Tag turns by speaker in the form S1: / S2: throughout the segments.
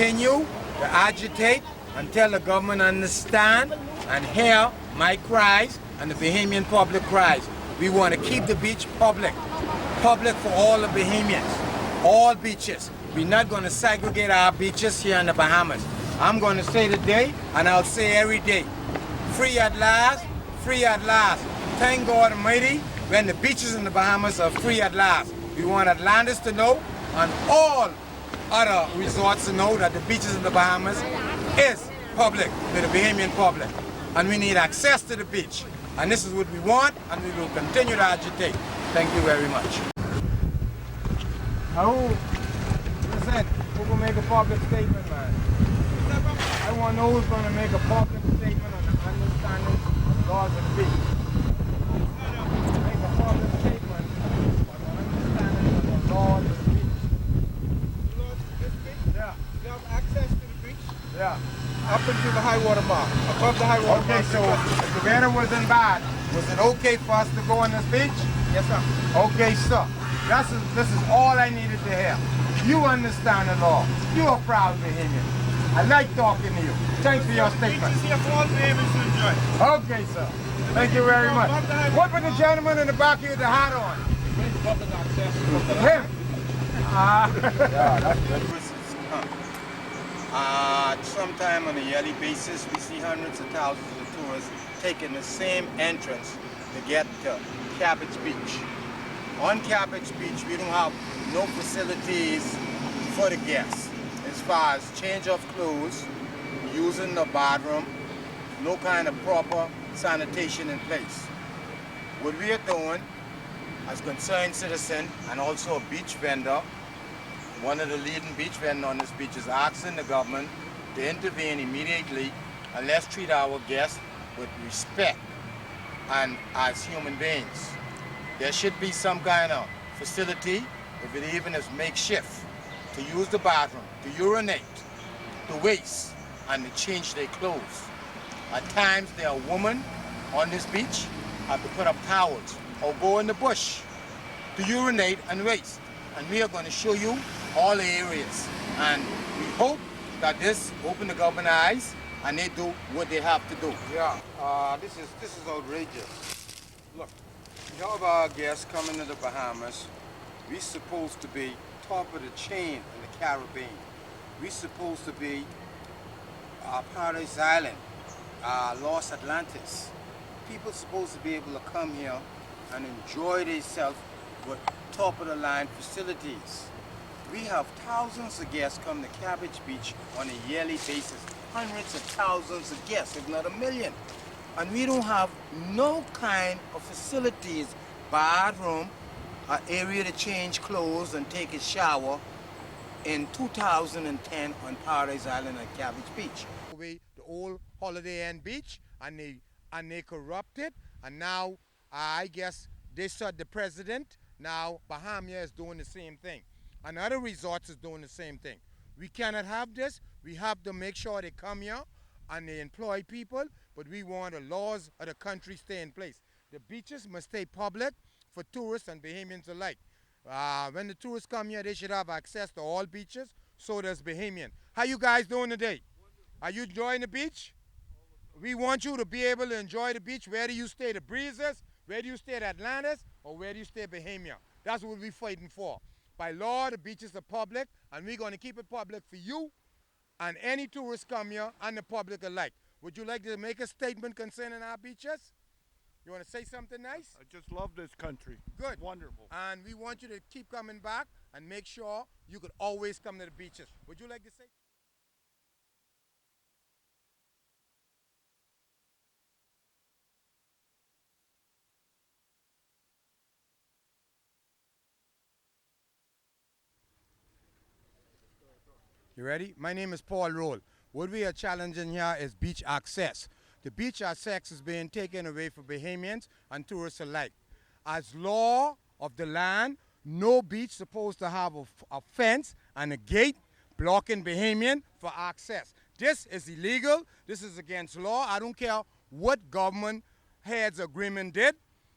S1: Continue to agitate until the government understand and hear my cries and the Bahamian public cries. We want to keep the beach public for all the Bahamians, all beaches. We're not going to segregate our beaches here in the Bahamas. I'm going to say today, and I'll say every day, free at last, free at last. Thank God Almighty when the beaches in the Bahamas are free at last. We want Atlantis to know and all other resorts to know that the beaches in the Bahamas is public, to the Bahamian public. And we need access to the beach. And this is what we want, and we will continue to agitate. Thank you very much. Now, listen, who will make a public statement, man? I want to know who's going to make a public statement on the understanding of the laws of the beach. Make a public statement on the understanding of the laws of the beach. Yeah.
S2: You have access to the beach?
S1: Yeah.
S2: Up until the high water mark. Above the high water mark.
S1: Okay, so if the weather wasn't bad, was it okay for us to go on this beach?
S2: Yes, sir.
S1: Okay, sir. This is all I needed to hear. You understand the law. You're a proud Bahamian. I like talking to you. Thanks for your statement.
S2: Beaches here for all Bahamians to enjoy.
S1: Okay, sir. Thank you very much. What was the gentleman in the back here with the hat on?
S2: Public access.
S1: Him. Sometime on a yearly basis, we see hundreds of thousands of tourists taking the same entrance to get to Cabbage Beach. On Cabbage Beach, we don't have no facilities for the guests as far as change of clothes, using the bathroom, no kind of proper sanitation in place. What we are doing as concerned citizen and also a beach vendor, one of the leading beach vendors on this beach is asking the government to intervene immediately and let's treat our guests with respect and as human beings. There should be some kind of facility, if it even is makeshift, to use the bathroom, to urinate, to waste, and to change their clothes. At times there are women on this beach have to put up towels or go in the bush to urinate and waste. And we are going to show you all the areas. And we hope that this open the government eyes and they do what they have to do. Yeah, this is outrageous. Look, we have our guests coming to the Bahamas. We're supposed to be top of the chain in the Caribbean. We're supposed to be Paradise Island, Los Atlantis. People supposed to be able to come here and enjoy themselves with top of the line facilities. We have thousands of guests come to Cabbage Beach on a yearly basis. Hundreds of thousands of guests, if not a million. And we don't have no kind of facilities, bathroom, an area to change clothes and take a shower in 2010 on Paradise Island at Cabbage Beach. The old Holiday Inn Beach, and they corrupted, and now I guess they said the president, now Bahamia is doing the same thing. And other resorts is doing the same thing. We cannot have this. We have to make sure they come here and they employ people, but we want the laws of the country stay in place. The beaches must stay public for tourists and Bahamians alike. When the tourists come here, they should have access to all beaches, so does Bahamian. How you guys doing today? Are you enjoying the beach? We want you to be able to enjoy the beach. Where do you stay? The Breezes? Where do you stay at Atlantis? Or where do you stay Bahamia? That's what we're fighting for. By law, the beaches are public, and we're going to keep it public for you and any tourists come here and the public alike. Would you like to make a statement concerning our beaches? You want to say something nice?
S2: I just love this country.
S1: Good.
S2: Wonderful.
S1: And we want you to keep coming back and make sure you could always come to the beaches. Would you like to say? You ready? My name is Paul Rolle. What we are challenging here is beach access. The beach access is being taken away from Bahamians and tourists alike. As law of the land, no beach supposed to have a fence and a gate blocking Bahamian for access. This is illegal. This is against law. I don't care what government heads agreement did.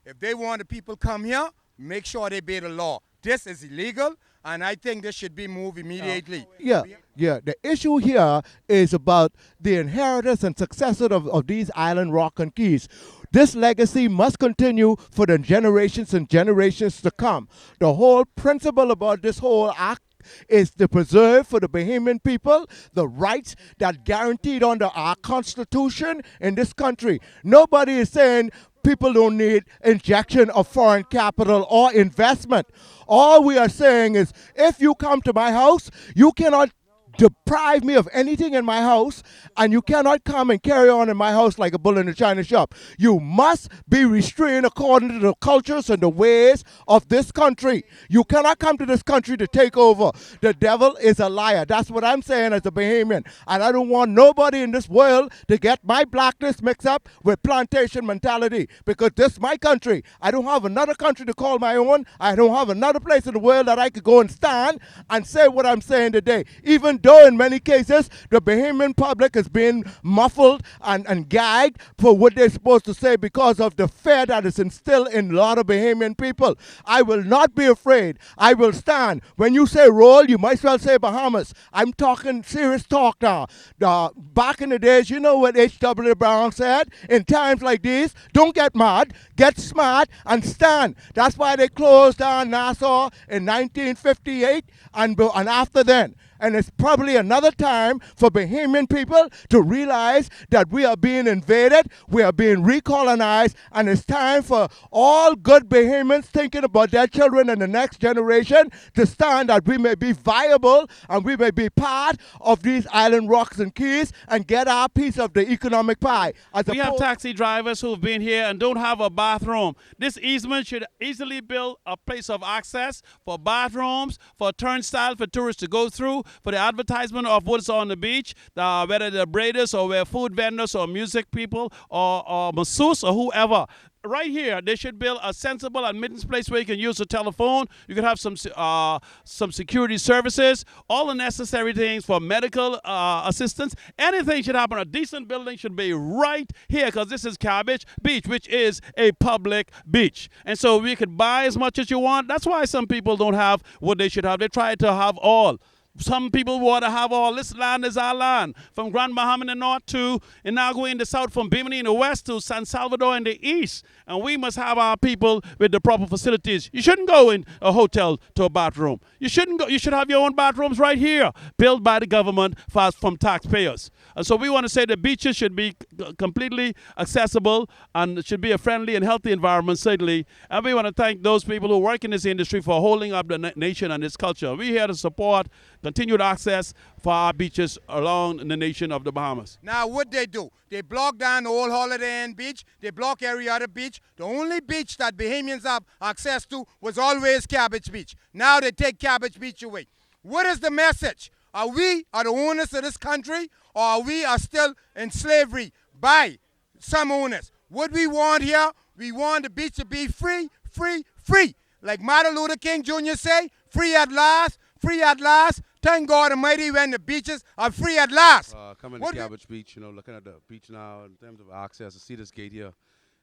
S1: If they want the people come here, make sure they obey the law. This is illegal, and I think this should be moved immediately.
S3: Yeah, Yeah, the issue here is about the inheritors and successors of these island rock and keys. This legacy must continue for the generations and generations to come. The whole principle about this whole act is to preserve for the Bahamian people the rights that guaranteed under our constitution in this country. Nobody is saying people don't need injection of foreign capital or investment. All we are saying is if you come to my house, you cannot deprive me of anything in my house, and you cannot come and carry on in my house like a bull in a china shop. You must be restrained according to the cultures and the ways of this country. You cannot come to this country to take over. The devil is a liar. That's what I'm saying as a Bahamian. And I don't want nobody in this world to get my blackness mixed up with plantation mentality, because this is my country. I don't have another country to call my own. I don't have another place in the world that I could go and stand and say what I'm saying today. Even though in many cases the Bahamian public is being muffled and gagged for what they're supposed to say because of the fear that is instilled in a lot of Bahamian people. I will not be afraid. I will stand. When you say roll, you might as well say Bahamas. I'm talking serious talk now. Back in the days, you know what H.W. Brown said? In times like these, don't get mad, get smart, and stand. That's why they closed down Nassau in 1958 and after then. And it's probably another time for Bahamian people to realize that we are being invaded, we are being recolonized, and it's time for all good Bahamians thinking about their children and the next generation to stand that we may be viable and we may be part of these island rocks and keys and get our piece of the economic pie.
S4: We have taxi drivers who've been here and don't have a bathroom. This easement should easily build a place of access for bathrooms, for turnstile for tourists to go through, for the advertisement of what's on the beach, whether they're braiders or we're food vendors or music people or masseuse or whoever. Right here, they should build a sensible admittance place where you can use a telephone. You can have some security services, all the necessary things for medical assistance. Anything should happen. A decent building should be right here because this is Cabbage Beach, which is a public beach. And so we could buy as much as you want. That's why some people don't have what they should have. They try to have all. Some people want to have all this land is our land. From Grand Bahama in the north to Inagua in the south, from Bimini in the west to San Salvador in the east. And we must have our people with the proper facilities. You shouldn't go in a hotel to a bathroom. You shouldn't go. You should have your own bathrooms right here, built by the government from taxpayers. And so we want to say the beaches should be completely accessible and it should be a friendly and healthy environment, certainly. And we want to thank those people who work in this industry for holding up the nation and its culture. We're here to support continued access for our beaches along the nation of the Bahamas.
S1: Now what they do, they block down the old Holiday Inn beach, they block every other beach. The only beach that Bahamians have access to was always Cabbage Beach. Now they take Cabbage Beach away. What is the message? Are we the owners of this country, or are we still in slavery by some owners? What we want here, we want the beach to be free, free, free. Like Martin Luther King Jr. say, free at last, free at last. Thank God Almighty when the beaches are free at last.
S5: Coming to Cabbage Beach, looking at the beach now in terms of access, to see this gate here,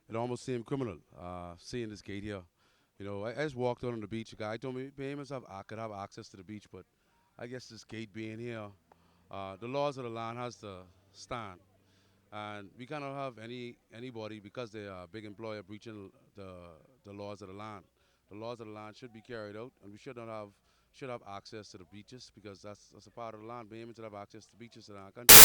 S5: it almost seemed criminal, seeing this gate here. I just walked out on the beach. A guy told me Bahamians could have access to the beach, but I guess this gate being here, the laws of the land has to stand. And we cannot have anybody, because they are a big employer, breaching the laws of the land. The laws of the land should be carried out, and we should have access to the beaches, because that's a part of the land. Bahamians should have access to beaches in our country.